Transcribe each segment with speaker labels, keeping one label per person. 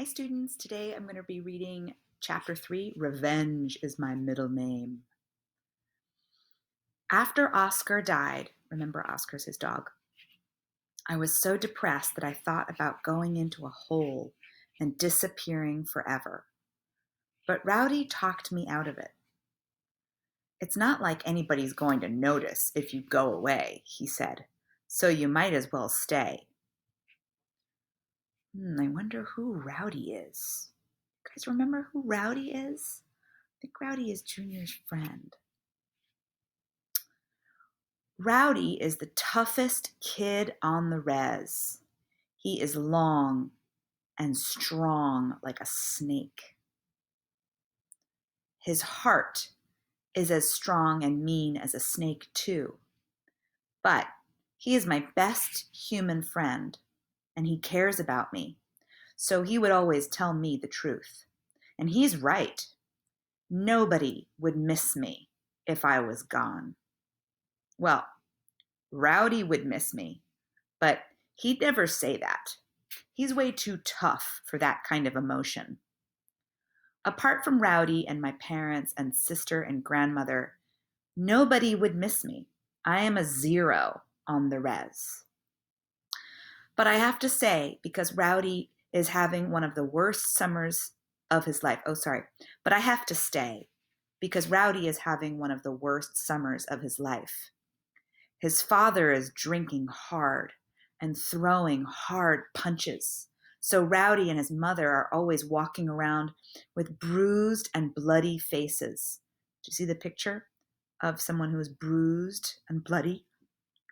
Speaker 1: Hi, students. Today I'm going to be reading Chapter 3, Revenge is My Middle Name. After Oscar died, remember Oscar's his dog, I was so depressed that I thought about going into a hole and disappearing forever. But Rowdy talked me out of it. It's not like anybody's going to notice if you go away, he said, so you might as well stay. I wonder who Rowdy is. You guys remember who Rowdy is? I think Rowdy is Junior's friend. Rowdy is the toughest kid on the res. He is long and strong like a snake. His heart is as strong and mean as a snake, too. But he is my best human friend, and he cares about me. So he would always tell me the truth. And he's right. Nobody would miss me if I was gone. Well, Rowdy would miss me, but he'd never say that. He's way too tough for that kind of emotion. Apart from Rowdy and my parents and sister and grandmother, nobody would miss me. I am a zero on the res. But I have to say, because Rowdy is having one of the worst summers of his life. Oh, sorry. But I have to stay because Rowdy is having one of the worst summers of his life. His father is drinking hard and throwing hard punches. So Rowdy and his mother are always walking around with bruised and bloody faces. Do you see the picture of someone who is bruised and bloody?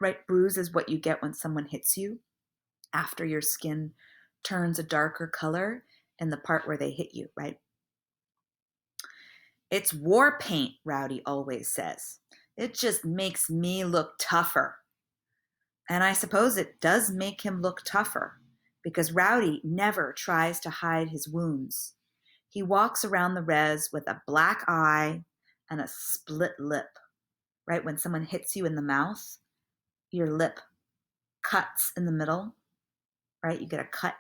Speaker 1: Right? Bruise is what you get when someone hits you after your skin turns a darker color in the part where they hit you, right? It's war paint, Rowdy always says. It just makes me look tougher. And I suppose it does make him look tougher because Rowdy never tries to hide his wounds. He walks around the res with a black eye and a split lip. Right? When someone hits you in the mouth, your lip cuts in the middle, right? You get a cut.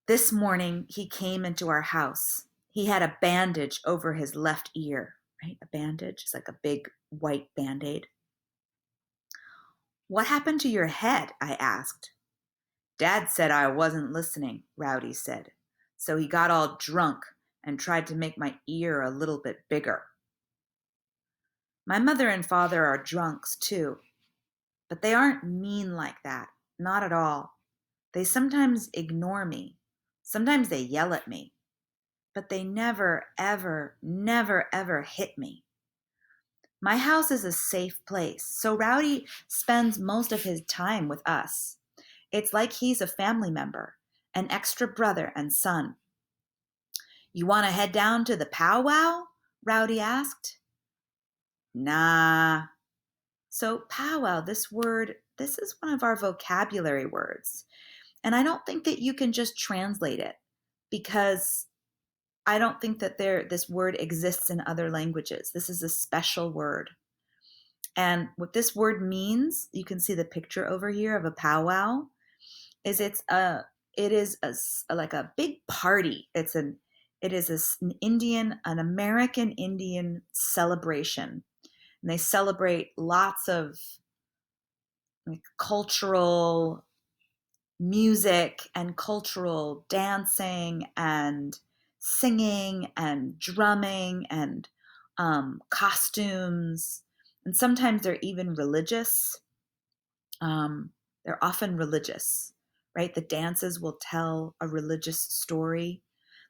Speaker 1: This morning, he came into our house. He had a bandage over his left ear, right? A bandage is like a big white band-aid. What happened to your head? I asked. Dad said I wasn't listening, Rowdy said. So he got all drunk and tried to make my ear a little bit bigger. My mother and father are drunks too, but they aren't mean like that. Not at all. They sometimes ignore me. Sometimes they yell at me. But they never, ever, never, ever hit me. My house is a safe place, so Rowdy spends most of his time with us. It's like he's a family member, an extra brother and son. You want to head down to the powwow? Rowdy asked. Nah. So powwow, this word, this is one of our vocabulary words. And I don't think that you can just translate it because I don't think that this word exists in other languages. This is a special word. And what this word means, you can see the picture over here of a powwow, is it is like a big party. An American Indian celebration. And they celebrate lots of like cultural music and cultural dancing and singing and drumming and costumes. And sometimes they're even religious. They're often religious, right? The dances will tell a religious story.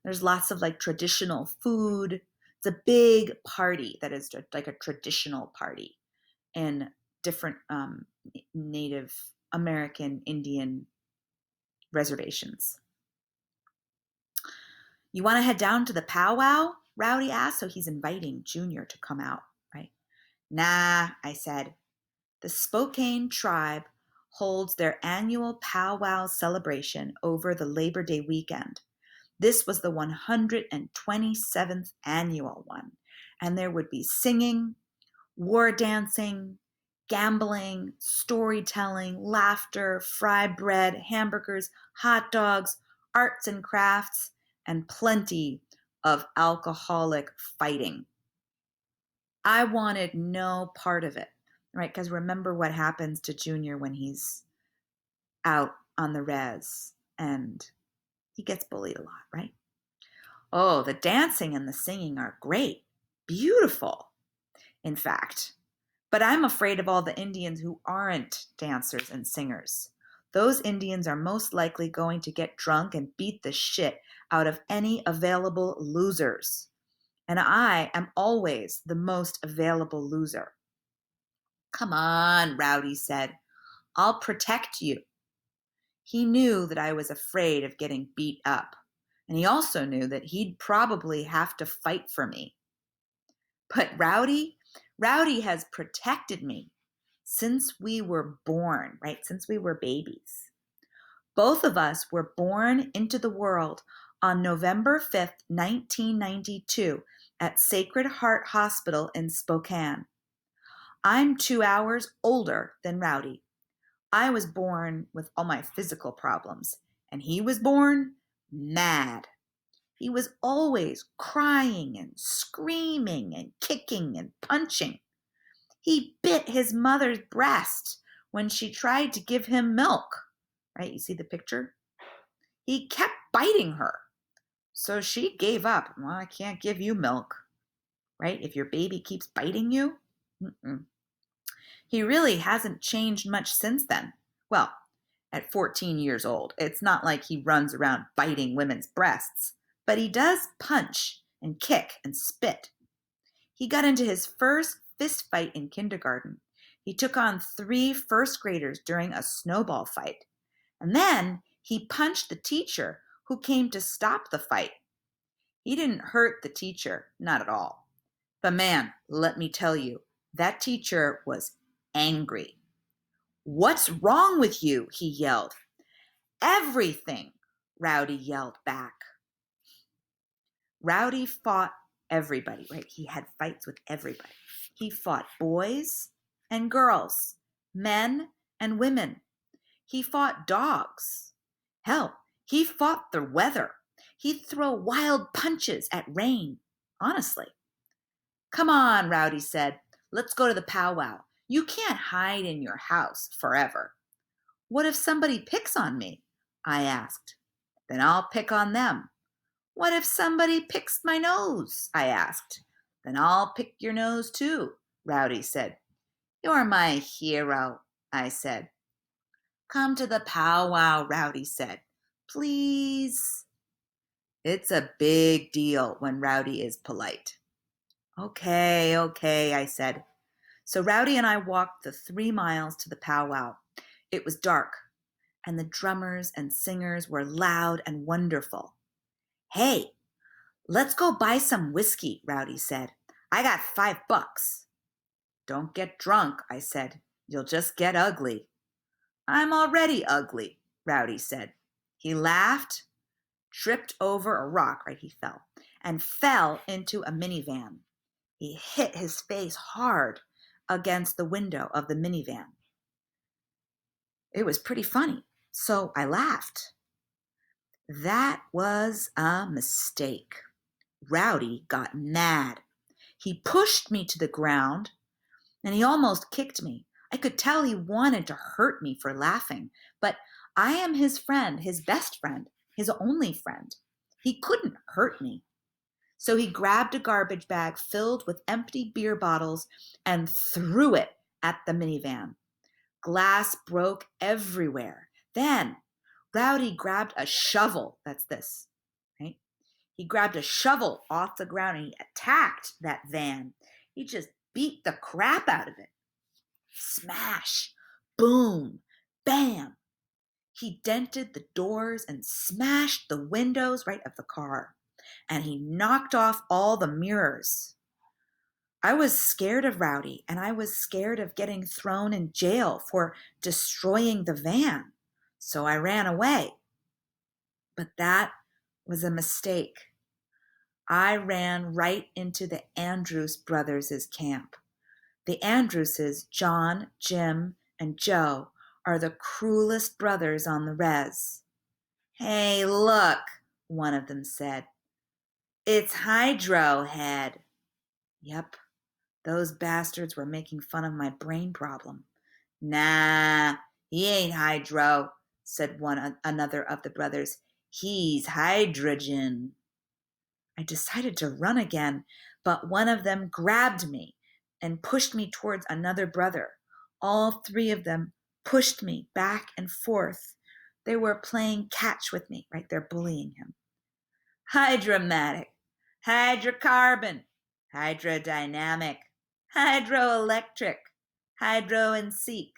Speaker 1: There's lots of like traditional food. It's a big party that is like a traditional party in different Native American Indian reservations. You want to head down to the powwow? Rowdy asked, so he's inviting Junior to come out, right? Nah, I said. The Spokane tribe holds their annual powwow celebration over the Labor Day weekend. This was the 127th annual one, and there would be singing, war dancing, gambling, storytelling, laughter, fried bread, hamburgers, hot dogs, arts and crafts, and plenty of alcoholic fighting. I wanted no part of it, right? Because remember what happens to Junior when he's out on the res and he gets bullied a lot, right? Oh, the dancing and the singing are great, beautiful, in fact. But I'm afraid of all the Indians who aren't dancers and singers. Those Indians are most likely going to get drunk and beat the shit out of any available losers. And I am always the most available loser. Come on, Rowdy said. I'll protect you. He knew that I was afraid of getting beat up, and he also knew that he'd probably have to fight for me. But Rowdy has protected me since we were born, right? Since we were babies. Both of us were born into the world on November 5th, 1992, at Sacred Heart Hospital in Spokane. I'm 2 hours older than Rowdy. I was born with all my physical problems, and he was born mad. He was always crying and screaming and kicking and punching. He bit his mother's breast when she tried to give him milk. Right? You see the picture? He kept biting her. So she gave up. Well, I can't give you milk. Right? If your baby keeps biting you. Mm-mm. He really hasn't changed much since then. Well, at 14 years old, it's not like he runs around biting women's breasts, but he does punch and kick and spit. He got into his first fist fight in kindergarten. He took on 3 first graders during a snowball fight. And then he punched the teacher who came to stop the fight. He didn't hurt the teacher, not at all. But man, let me tell you, that teacher was angry. What's wrong with you? He yelled. Everything, Rowdy yelled back. Rowdy fought everybody, right? He had fights with everybody. He fought boys and girls, men and women. He fought dogs. Hell, he fought the weather. He'd throw wild punches at rain, honestly. Come on, Rowdy said. Let's go to the powwow. You can't hide in your house forever. What if somebody picks on me? I asked. Then I'll pick on them. What if somebody picks my nose? I asked. Then I'll pick your nose too, Rowdy said. You're my hero, I said. Come to the powwow, Rowdy said. Please. It's a big deal when Rowdy is polite. Okay, I said. So Rowdy and I walked the 3 miles to the powwow. It was dark, and the drummers and singers were loud and wonderful. Hey, let's go buy some whiskey, Rowdy said. I got $5. Don't get drunk, I said. You'll just get ugly. I'm already ugly, Rowdy said. He laughed, tripped over a rock, right? He fell, and fell into a minivan. He hit his face hard against the window of the minivan. It was pretty funny, so I laughed. That was a mistake. Rowdy got mad. He pushed me to the ground, and he almost kicked me. I could tell he wanted to hurt me for laughing, but I am his friend, his best friend, his only friend. He couldn't hurt me. So he grabbed a garbage bag filled with empty beer bottles and threw it at the minivan. Glass broke everywhere. Then Rowdy grabbed a shovel. That's this, right? He grabbed a shovel off the ground and he attacked that van. He just beat the crap out of it. Smash, boom, bam. He dented the doors and smashed the windows, right, of the car. And he knocked off all the mirrors. I was scared of Rowdy, and I was scared of getting thrown in jail for destroying the van. So I ran away. But that was a mistake. I ran right into the Andrews brothers' camp. The Andrewses, John, Jim, and Joe, are the cruelest brothers on the res. Hey, look, one of them said. It's Hydro Head. Yep, those bastards were making fun of my brain problem. Nah, he ain't Hydro, said another of the brothers. He's hydrogen. I decided to run again, but one of them grabbed me and pushed me towards another brother. All three of them pushed me back and forth. They were playing catch with me, right? They're bullying him. Hydromatic, hydrocarbon, hydrodynamic, hydroelectric, hydro and seek.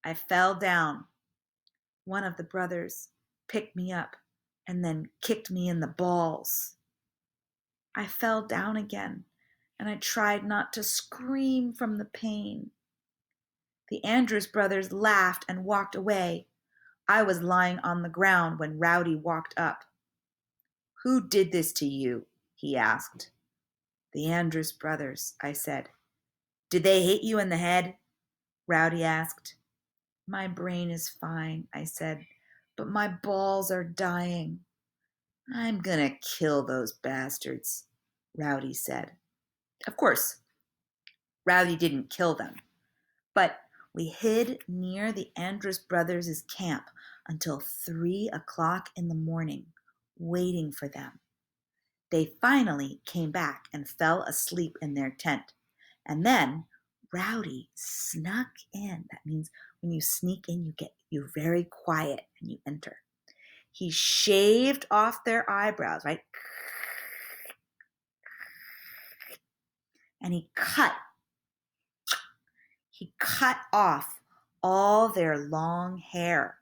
Speaker 1: I fell down. One of the brothers picked me up and then kicked me in the balls. I fell down again, and I tried not to scream from the pain. The Andrews brothers laughed and walked away. I was lying on the ground when Rowdy walked up. Who did this to you? He asked. The Andrews brothers, I said. Did they hit you in the head? Rowdy asked. My brain is fine, I said, but my balls are dying. I'm gonna kill those bastards, Rowdy said. Of course, Rowdy didn't kill them, but we hid near the Andrews brothers' camp until 3 o'clock in the morning, waiting for them. They finally came back and fell asleep in their tent. And then Rowdy snuck in. That means when you sneak in, you're very quiet and you enter. He shaved off their eyebrows, right? And he cut off all their long hair.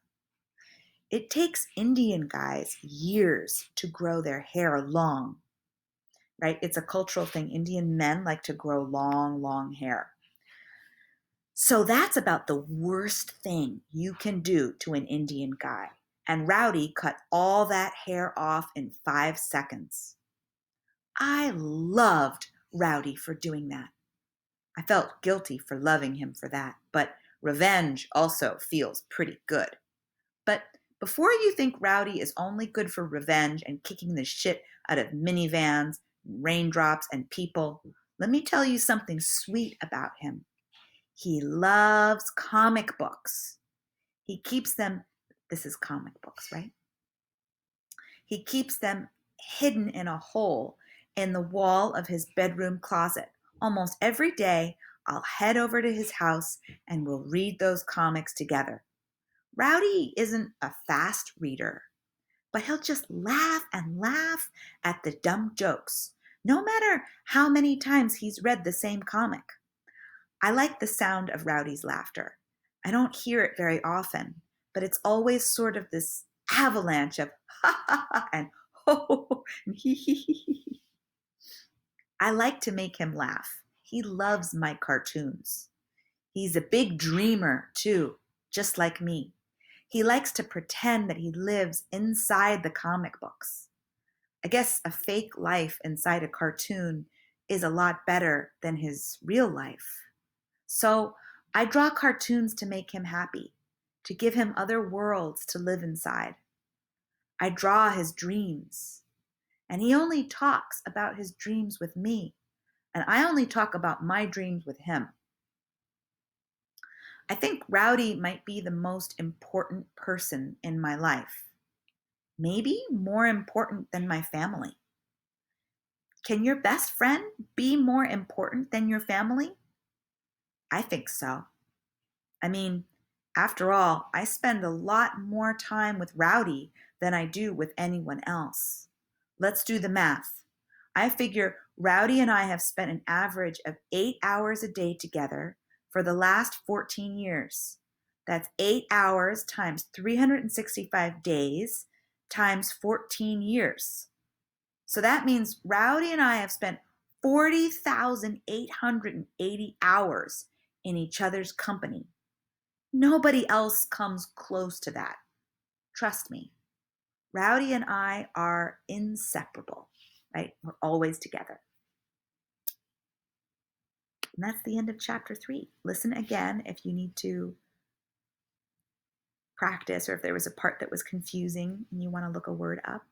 Speaker 1: It takes Indian guys years to grow their hair long, right? It's a cultural thing. Indian men like to grow long, long hair. So that's about the worst thing you can do to an Indian guy. And Rowdy cut all that hair off in 5 seconds. I loved Rowdy for doing that. I felt guilty for loving him for that, but revenge also feels pretty good. But before you think Rowdy is only good for revenge and kicking the shit out of minivans, raindrops, and people, let me tell you something sweet about him. He loves comic books. He keeps them, this is comic books, right? He keeps them hidden in a hole in the wall of his bedroom closet. Almost every day, I'll head over to his house and we'll read those comics together. Rowdy isn't a fast reader, but he'll just laugh and laugh at the dumb jokes, no matter how many times he's read the same comic. I like the sound of Rowdy's laughter. I don't hear it very often, but it's always sort of this avalanche of ha ha ha and ho ho ho and he he he. I like to make him laugh. He loves my cartoons. He's a big dreamer, too, just like me. He likes to pretend that he lives inside the comic books. I guess a fake life inside a cartoon is a lot better than his real life. So I draw cartoons to make him happy, to give him other worlds to live inside. I draw his dreams, and he only talks about his dreams with me, and I only talk about my dreams with him. I think Rowdy might be the most important person in my life. Maybe more important than my family. Can your best friend be more important than your family? I think so. I mean, after all, I spend a lot more time with Rowdy than I do with anyone else. Let's do the math. I figure Rowdy and I have spent an average of 8 hours a day together for the last 14 years. That's 8 hours times 365 days times 14 years. So that means Rowdy and I have spent 40,880 hours in each other's company. Nobody else comes close to that. Trust me. Rowdy and I are inseparable, right? We're always together. And that's the end of chapter 3. Listen again if you need to practice or if there was a part that was confusing and you want to look a word up.